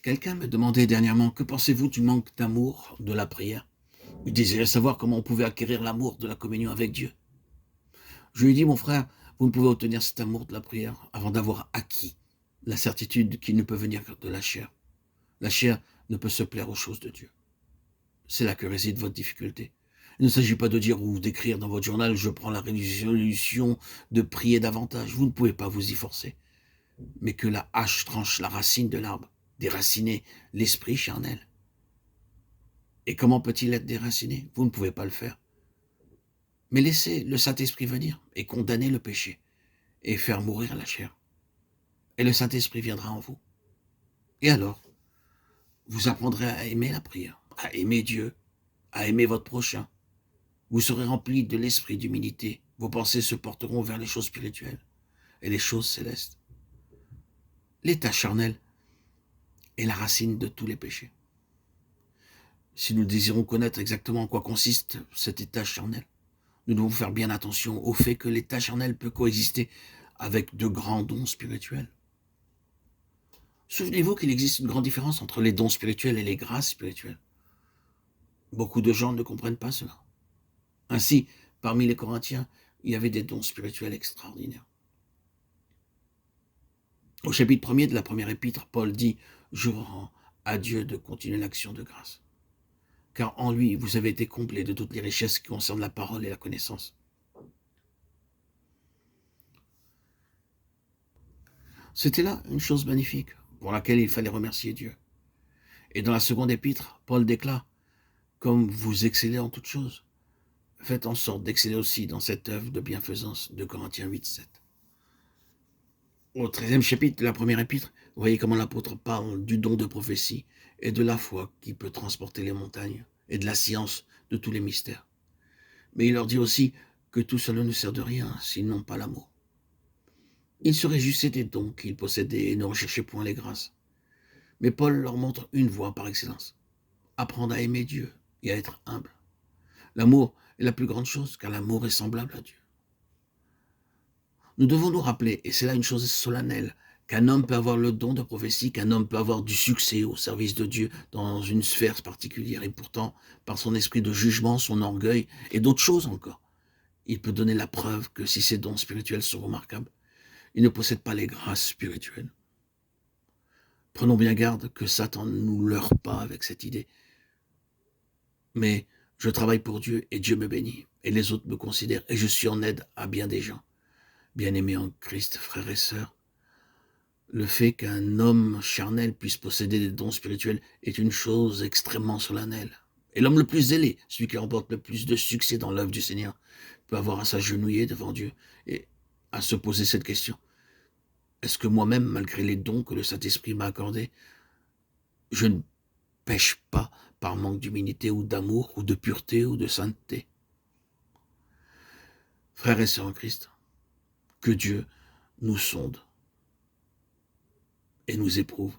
Quelqu'un me demandait dernièrement, que pensez-vous du manque d'amour de la prière? Il désirait savoir comment on pouvait acquérir l'amour de la communion avec Dieu. Je lui ai dit, mon frère, vous ne pouvez obtenir cet amour de la prière avant d'avoir acquis la certitude qu'il ne peut venir que de la chair. La chair ne peut se plaire aux choses de Dieu. C'est là que réside votre difficulté. Il ne s'agit pas de dire ou d'écrire dans votre journal, je prends la résolution de prier davantage. Vous ne pouvez pas vous y forcer. Mais que la hache tranche la racine de l'arbre, déraciner l'esprit charnel. Et comment peut-il être déraciné? Vous ne pouvez pas le faire. Mais laissez le Saint-Esprit venir et condamner le péché et faire mourir la chair. Et le Saint-Esprit viendra en vous. Et alors, vous apprendrez à aimer la prière, à aimer Dieu, à aimer votre prochain. Vous serez rempli de l'esprit d'humilité. Vos pensées se porteront vers les choses spirituelles et les choses célestes. L'état charnel est la racine de tous les péchés. Si nous désirons connaître exactement en quoi consiste cet état charnel, nous devons faire bien attention au fait que l'état charnel peut coexister avec de grands dons spirituels. Souvenez-vous qu'il existe une grande différence entre les dons spirituels et les grâces spirituelles. Beaucoup de gens ne comprennent pas cela. Ainsi, parmi les Corinthiens, il y avait des dons spirituels extraordinaires. Au chapitre 1er de la première épître, Paul dit « Je rends à Dieu de continuer l'action de grâce, car en lui, vous avez été comblés de toutes les richesses qui concernent la parole et la connaissance. » C'était là une chose magnifique, pour laquelle il fallait remercier Dieu. Et dans la seconde épître, Paul déclare « Comme vous excellez en toutes choses, faites en sorte d'exceller aussi dans cette œuvre de bienfaisance » de Corinthiens 8, 7. Au 13e chapitre de la première épître, vous voyez comment l'apôtre parle du don de prophétie et de la foi qui peut transporter les montagnes et de la science de tous les mystères. Mais il leur dit aussi que tout cela ne sert de rien s'ils n'ont pas l'amour. Ils se réjouissaient des dons qu'ils possédaient et ne recherchaient point les grâces. Mais Paul leur montre une voie par excellence. Apprendre à aimer Dieu et à être humble. L'amour est la plus grande chose, car l'amour est semblable à Dieu. Nous devons nous rappeler, et c'est là une chose solennelle, qu'un homme peut avoir le don de prophétie, qu'un homme peut avoir du succès au service de Dieu dans une sphère particulière, et pourtant, par son esprit de jugement, son orgueil, et d'autres choses encore, il peut donner la preuve que si ses dons spirituels sont remarquables, il ne possède pas les grâces spirituelles. Prenons bien garde que Satan ne nous leurre pas avec cette idée. Mais je travaille pour Dieu et Dieu me bénit, et les autres me considèrent, et je suis en aide à bien des gens. Bien-aimés en Christ, frères et sœurs, le fait qu'un homme charnel puisse posséder des dons spirituels est une chose extrêmement solennelle. Et l'homme le plus zélé, celui qui remporte le plus de succès dans l'œuvre du Seigneur, peut avoir à s'agenouiller devant Dieu et à se poser cette question. Est-ce que moi-même, malgré les dons que le Saint-Esprit m'a accordés, je ne pêche pas par manque d'humilité ou d'amour ou de pureté ou de sainteté? Frères et sœurs en Christ, que Dieu nous sonde et nous éprouve